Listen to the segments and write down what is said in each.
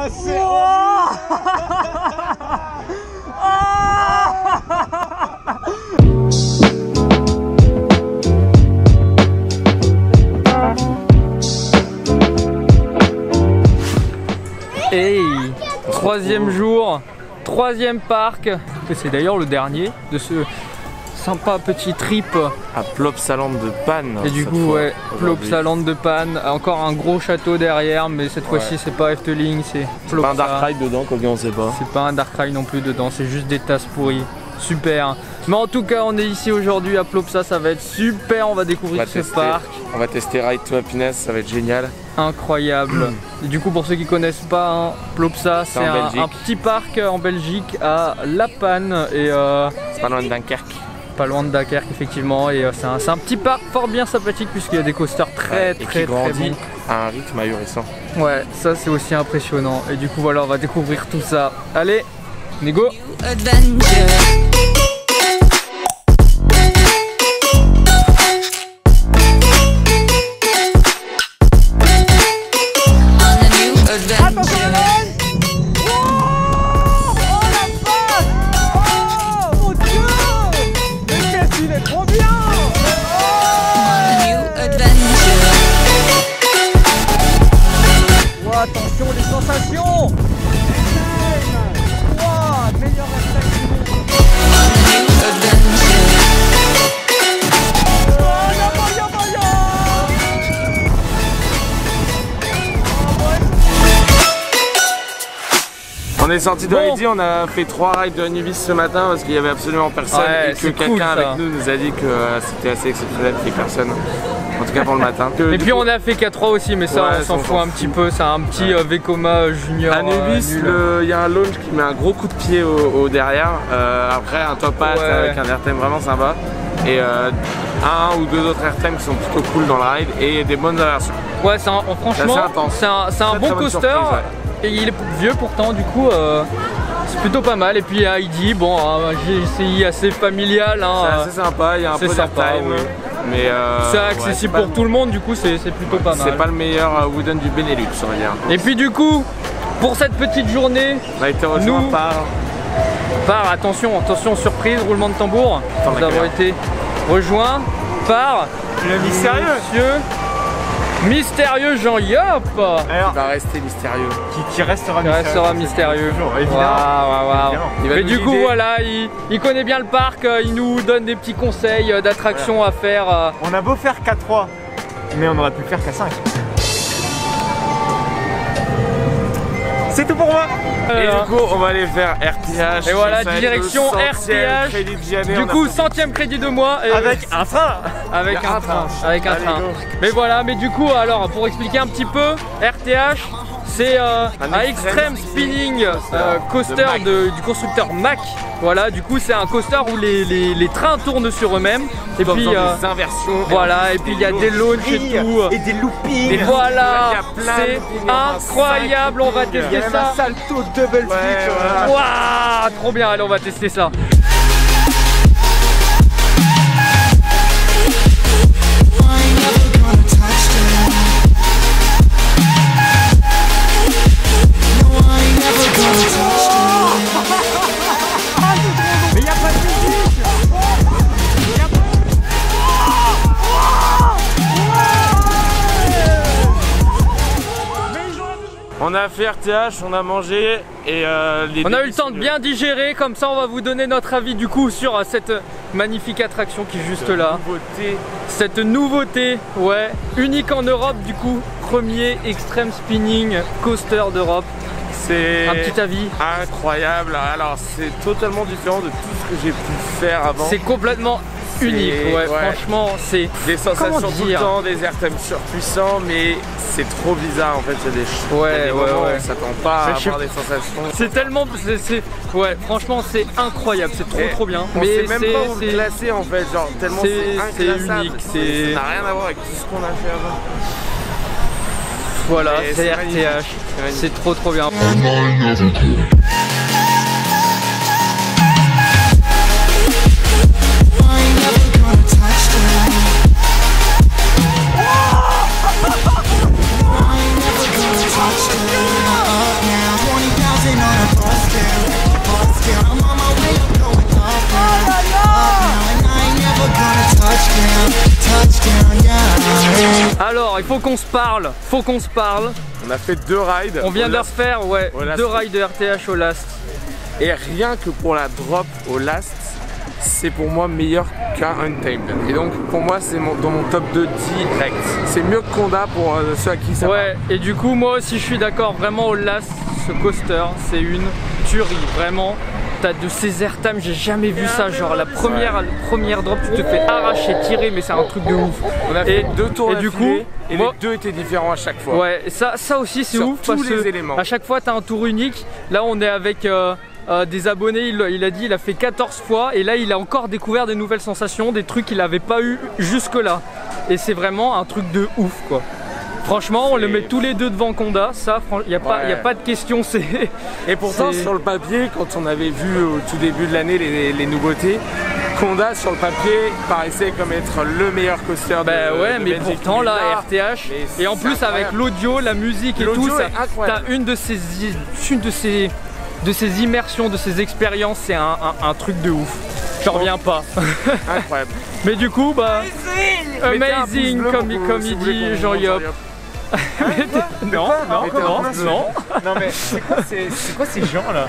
Ah, c'est... Hey, troisième jour, troisième parc. C'est d'ailleurs le dernier de ce sympa petit trip à Plopsaland de Panne. Et du coup, ouais, Plopsaland de Panne. Encore un gros château derrière, mais cette fois-ci, c'est pas Efteling, c'est Plopsa. Pas un Dark Ride dedans, comme on sait pas. C'est pas un Dark Ride non plus dedans, c'est juste des tasses pourries. Super. Mais en tout cas, on est ici aujourd'hui à Plopsa, ça va être super. On va découvrir ce parc. On va tester Ride to Happiness, ça va être génial. Incroyable. Et du coup, pour ceux qui connaissent pas, hein, Plopsa, c'est un petit parc en Belgique à La Panne et pas loin de Dunkerque. Pas loin de Dunkerque effectivement, et c'est un petit parc fort bien sympathique puisqu'il y a des coasters très bons à un rythme ahurissant. Ouais, ça c'est aussi impressionnant. Et du coup voilà, on va découvrir tout ça. Allez, on go. Attention les sensations. Wow, meilleur attaque du monde. On est sorti de Heidi, on a fait 3 rides de Anubis ce matin parce qu'il y avait absolument personne et que quelqu'un avec nous a dit que c'était assez exceptionnel qu'il n'y ait personne. En tout cas pour le matin. Et puis on a fait K3 aussi, mais ça on s'en fout un petit peu, c'est un petit Vekoma junior. Anubis, il y a un launch qui met un gros coup de pied au derrière. Après un top hat avec un airtime vraiment sympa. Et un ou deux autres airtimes qui sont plutôt cool dans le ride et des bonnes inversions. Ouais, franchement, c'est un bon coaster. Et il est vieux pourtant, du coup c'est plutôt pas mal. Et puis Heidi, bon, j'ai essayé assez familial. Hein, c'est assez sympa, il y a un peu d'airtime. Mais c'est accessible pour tout le monde, du coup c'est plutôt pas mal. C'est pas le meilleur wooden du Benelux, on va dire. Et puis du coup, pour cette petite journée, on a été rejoint par attention, surprise, roulement de tambour. Nous avons été rejoints par le mystérieux Mystérieux Jean Yop. Il va rester mystérieux. Qui restera mystérieux. Toujours, évidemment. Mais du coup voilà, il connaît bien le parc, il nous donne des petits conseils d'attractions à faire. On a beau faire K3, mais on aurait pu faire K5. C'est tout pour moi. Et du coup on va aller faire RTH. Et voilà, direction RTH. Du coup 100e crédit de mois. Avec un train. Avec un train. Mais voilà, mais du coup alors pour expliquer un petit peu, RTH c'est un Extreme Spinning coaster du constructeur Mack. Voilà, du coup c'est un coaster où les trains tournent sur eux-mêmes. Et puis des inversions. Voilà, et puis il y a des launches et tout. Et des loopings. Et voilà, c'est incroyable, on va tester ça. Un salto double flip. Waouh, trop bien, allez on va tester ça. On a fait RTH, on a mangé et on a eu le temps de bien digérer, comme ça on va vous donner notre avis du coup sur cette magnifique attraction qui est juste là. Cette nouveauté, ouais, unique en Europe du coup, premier Extreme Spinning coaster d'Europe. C'est un petit avis. Incroyable, alors c'est totalement différent de tout ce que j'ai pu faire avant. C'est complètement unique, ouais, franchement c'est des sensations tout le temps, des airtimes surpuissants, mais c'est trop bizarre en fait, il y a des moments où ça tend pas à avoir des sensations. C'est tellement, ouais, franchement c'est incroyable, c'est trop bien. Mais c'est même pas où le classer en fait, genre tellement c'est unique, ça n'a rien à voir avec tout ce qu'on a fait avant. Voilà, c'est RTH, c'est trop bien. Alors, il faut qu'on se parle. On a fait 2 rides. On vient de Last. refaire, Au Last. 2 rides de RTH au Last. Et rien que pour la drop au Last, c'est pour moi meilleur qu'un Untamed. Et donc pour moi c'est dans mon top 2 direct. C'est mieux que Conda pour ceux à qui ça va. Ouais, et du coup moi aussi je suis d'accord, vraiment au Last, ce coaster, c'est une tuerie, vraiment. T'as de ces airtime, j'ai jamais vu ça, genre la première drop, tu te fais arracher, tirer, mais c'est un truc de ouf. On a fait 2 tours et du coup, d'affilée, et moi, les 2 étaient différents à chaque fois. Ouais, ça aussi c'est Sur ouf tous parce les que éléments. à chaque fois t'as un tour unique. Là on est avec des abonnés, il a dit il a fait 14 fois et là il a encore découvert des nouvelles sensations, des trucs qu'il avait pas eu jusque là. Et c'est vraiment un truc de ouf quoi. Franchement, on le met tous les deux devant Conda, ça, il n'y a pas de question. Et pourtant, sur le papier, quand on avait vu au tout début de l'année les nouveautés, Conda sur le papier paraissait comme être le meilleur coaster de ouais, mais Belgique. pourtant là, RTH, et en plus avec l'audio, la musique et tout, t'as une de ces immersions, de ces expériences, c'est un truc de ouf. J'en reviens pas. Incroyable. Mais du coup, bah, amazing comme il dit Jean-Yop. Non. Non mais c'est quoi ces gens là?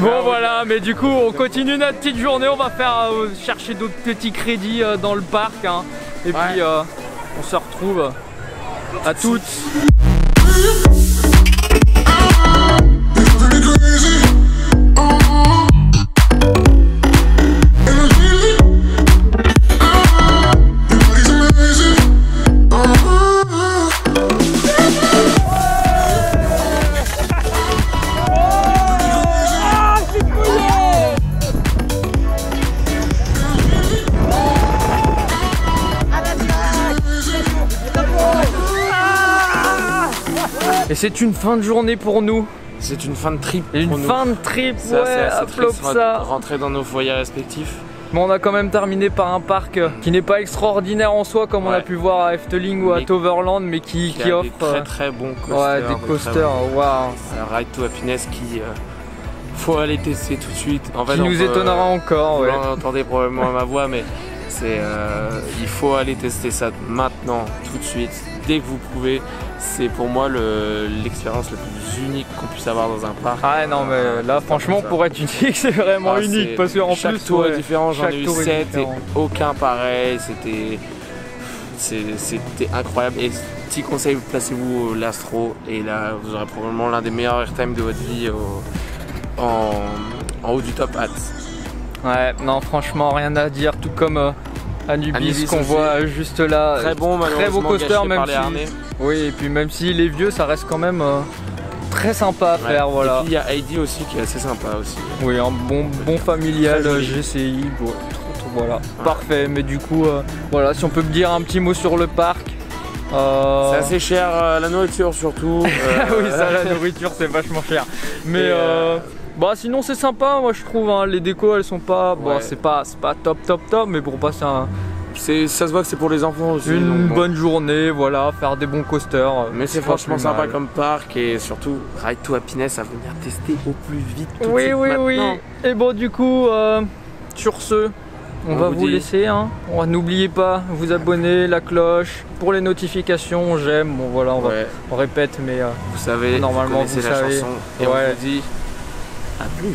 Bon voilà, mais du coup on continue notre petite journée, on va faire chercher d'autres petits crédits dans le parc hein. Et puis on se retrouve à toutes. Et c'est une fin de journée pour nous. C'est une fin de trip. Et une fin de trip, ça, ouais, applause ça. Rentrer dans nos foyers respectifs. Mais on a quand même terminé par un parc qui n'est pas extraordinaire en soi comme on a pu voir à Efteling ou à Toverland, mais qui offre des très bons coasters. Ouais, des coasters, waouh. Ride to Happiness qui faut aller tester tout de suite. En fait, qui nous étonnera encore. Vous l'entendez probablement à ma voix, mais c'est il faut aller tester ça maintenant, tout de suite, dès que vous pouvez. C'est pour moi l'expérience la plus unique qu'on puisse avoir dans un parc. Ah non mais là franchement pour être unique c'est vraiment unique parce qu'en plus chaque tour est différent, j'en ai eu 7 et aucun pareil, c'était incroyable. Et petit conseil, placez-vous au l'Astro et là vous aurez probablement l'un des meilleurs airtime de votre vie en haut du top hat. Ouais non franchement rien à dire, tout comme Anubis qu'on voit juste là, très bon, très beau coaster même si... Oui et puis même s'il est vieux ça reste quand même très sympa à faire voilà. Et puis il y a Heidi aussi qui est assez sympa aussi. Oui un bon familial GCI, voilà parfait. Mais du coup voilà, si on peut me dire un petit mot sur le parc. C'est assez cher, la nourriture surtout. Oui ça la nourriture c'est vachement cher. Mais bah sinon c'est sympa moi je trouve hein. Les décos elles sont pas bon, c'est pas top mais pour passer ça se voit que c'est pour les enfants aussi. Une bonne journée, voilà, faire des bons coasters. Mais c'est franchement sympa comme parc et surtout Ride to Happiness à venir tester au plus vite. Oui. Et bon du coup sur ce on va vous laisser hein. N'oubliez pas vous abonner, la cloche pour les notifications, j'aime. Bon voilà on répète mais vous savez, normalement vous savez. Chanson, et on vous dit à plus.